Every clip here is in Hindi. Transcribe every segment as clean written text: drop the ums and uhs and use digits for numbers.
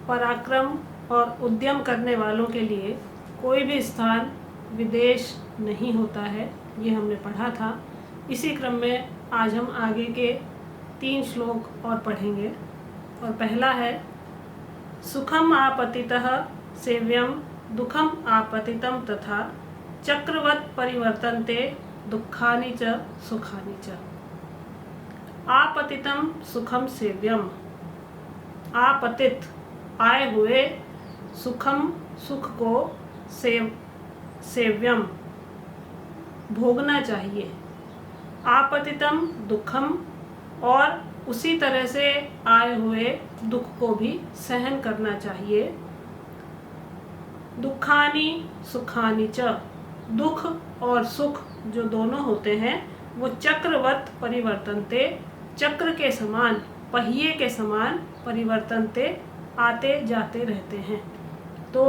पराक्रम और उद्यम करने वालों के लिए कोई भी स्थान विदेश नहीं होता है, ये हमने पढ़ा था। इसी क्रम में आज हम आगे के 3 श्लोक और पढ़ेंगे। और पहला है, सुखम आपतितः सेव्यम दुखम आपतितं तथा चक्रवत् परिवर्तन्ते दुखानि च सुखानि च। आपतितं सुखम सेव्यम, आपतित आए हुए, सुखम सुख को, सेव्यम भोगना चाहिए, आपतितं दुखम और उसी तरह से आए हुए दुख को भी सहन करना चाहिए। दुखानि सुखानि च, दुख और सुख जो दोनों होते हैं वो चक्रवत् परिवर्तन्ते, चक्र के समान, पहिए के समान परिवर्तन्ते आते जाते रहते हैं। तो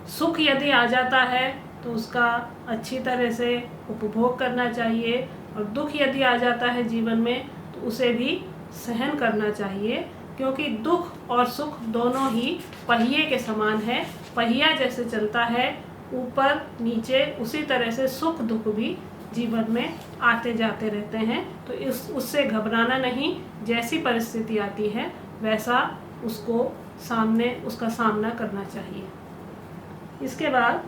सुख यदि आ जाता है तो उसका अच्छी तरह से उपभोग करना चाहिए, और दुख यदि आ जाता है जीवन में तो उसे भी सहन करना चाहिए, क्योंकि दुख और सुख दोनों ही पहिए के समान है। पहिया जैसे चलता है ऊपर नीचे, उसी तरह से सुख दुख भी जीवन में आते जाते रहते हैं। तो उससे घबराना नहीं, जैसी परिस्थिति आती है वैसा उसका सामना करना चाहिए। इसके बाद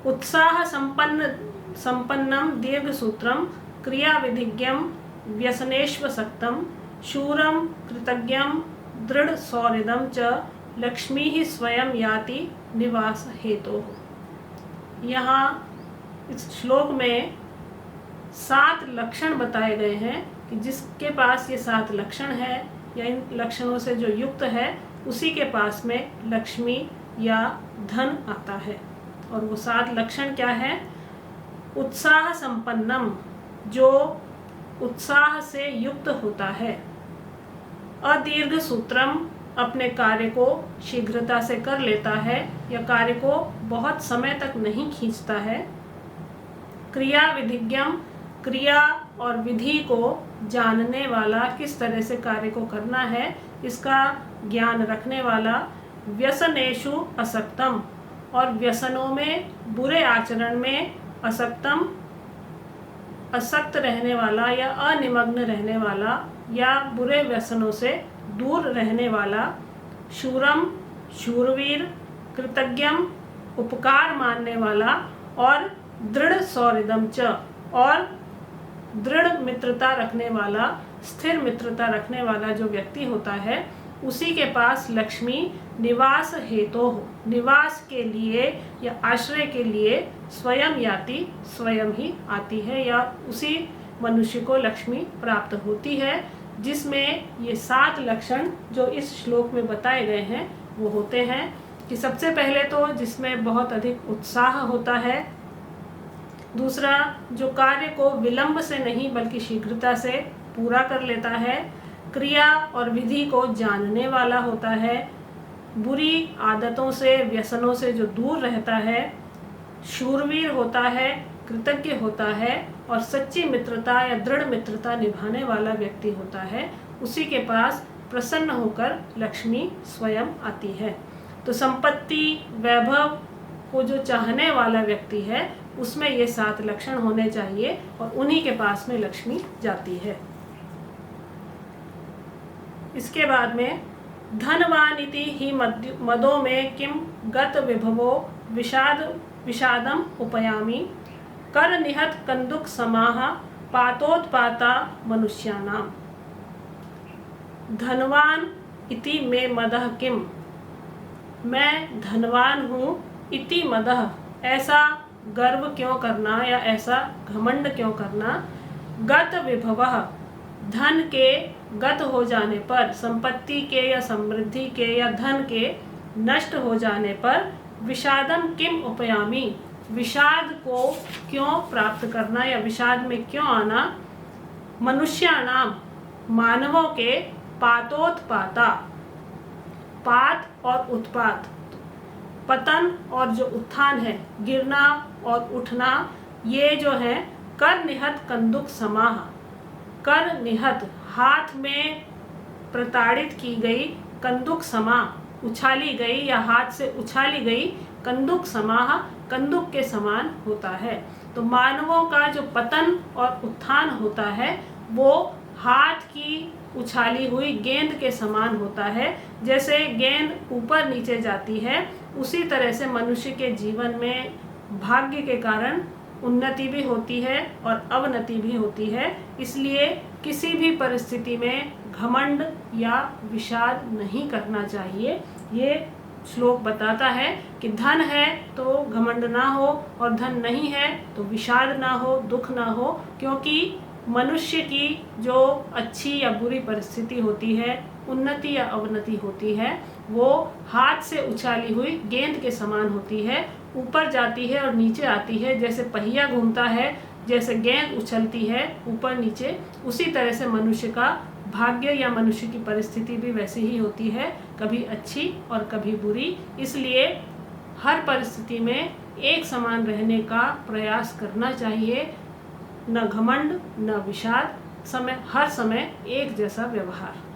उत्साह संपन्नम दीर्घसूत्रम क्रिया विधिज्ञम व्यसनेष्वसक्तम शूरम कृतज्ञम दृढ़ सौहृदम च लक्ष्मी ही स्वयं याति निवास हेतु। यहाँ इस श्लोक में 7 लक्षण बताए गए हैं कि जिसके पास ये 7 लक्षण है या इन लक्षणों से जो युक्त है उसी के पास में लक्ष्मी या धन आता है। और वो 7 लक्षण क्या है? उत्साह संपन्नम, जो उत्साह से युक्त होता है। अदीर्घ सूत्रम, अपने कार्य को शीघ्रता से कर लेता है या कार्य को बहुत समय तक नहीं खींचता है। क्रिया विधिज्ञम, क्रिया और विधि को जानने वाला, किस तरह से कार्य को करना है इसका ज्ञान रखने वाला। व्यसनेषु असक्तम, और व्यसनों में, बुरे आचरण में, असक्तम असक्त रहने वाला या अनिमग्न रहने वाला या बुरे व्यसनों से दूर रहने वाला। शूरम, शूरवीर। कृतज्ञम, उपकार मानने वाला। और दृढ़ सौहृदम च, और दृढ़ मित्रता रखने वाला, स्थिर मित्रता रखने वाला जो व्यक्ति होता है उसी के पास लक्ष्मी निवास हेतु, निवास के लिए या आश्रय के लिए स्वयं याति, स्वयं ही आती है, या उसी मनुष्य को लक्ष्मी प्राप्त होती है। जिसमें ये 7 लक्षण जो इस श्लोक में बताए गए हैं वो होते हैं कि सबसे पहले तो जिसमें बहुत अधिक उत्साह होता है। दूसरा, जो कार्य को विलंब से नहीं बल्कि शीघ्रता से पूरा कर लेता है। क्रिया और विधि को जानने वाला होता है। बुरी आदतों से, व्यसनों से जो दूर रहता है। शूरवीर होता है, कृतज्ञ होता है, और सच्ची मित्रता या दृढ़ मित्रता निभाने वाला व्यक्ति होता है। उसी के पास प्रसन्न होकर लक्ष्मी स्वयं आती है। तो संपत्ति, वैभव को जो चाहने वाला व्यक्ति है उसमें ये 7 लक्षण होने चाहिए, और उन्हीं के पास में लक्ष्मी जाती है। इसके बाद में धनवानिति ही मदो में किम गत विभवो विषादम उपयामी कर निहत कंदुक समाह पातोत्पाता मनुष्यानाम। धनवान इति में मदः किम, मैं धनवान हूँ, इति मदः ऐसा गर्व क्यों करना या ऐसा घमंड क्यों करना। गत विभवः, धन के गत हो जाने पर, संपत्ति के या समृद्धि के या धन के नष्ट हो जाने पर, विषादम किम उपयामी, विषाद को क्यों प्राप्त करना या विषाद में क्यों आना। मनुष्याणाम, मानवों के, पातोत्पाता, पात और उत्पात, पतन और जो उत्थान है, गिरना और उठना, ये जो है कर निहत कंदुक समाह, कर निहत हाथ में प्रताड़ित की गई कंदुक समा, उछाली गई या हाथ से उछाली गई कंदुक समाह, कंदुक के समान होता है। तो मानवों का जो पतन और उत्थान होता है वो हाथ की उछाली हुई गेंद के समान होता है। जैसे गेंद ऊपर नीचे जाती है, उसी तरह से मनुष्य के जीवन में भाग्य के कारण उन्नति भी होती है और अवनति भी होती है। इसलिए किसी भी परिस्थिति में घमंड या विषाद नहीं करना चाहिए। ये श्लोक बताता है कि धन है तो घमंड ना हो और धन नहीं है तो विषाद ना हो, दुख ना हो, क्योंकि मनुष्य की जो अच्छी या बुरी परिस्थिति होती है, उन्नति या अवनति होती है, वो हाथ से उछाली हुई गेंद के समान होती है। ऊपर जाती है और नीचे आती है। जैसे पहिया घूमता है, जैसे गेंद उछलती है ऊपर नीचे, उसी तरह से मनुष्य का भाग्य या मनुष्य की परिस्थिति भी वैसी ही होती है, कभी अच्छी और कभी बुरी। इसलिए हर परिस्थिति में एक समान रहने का प्रयास करना चाहिए, न घमंड न विषाद, हर समय एक जैसा व्यवहार।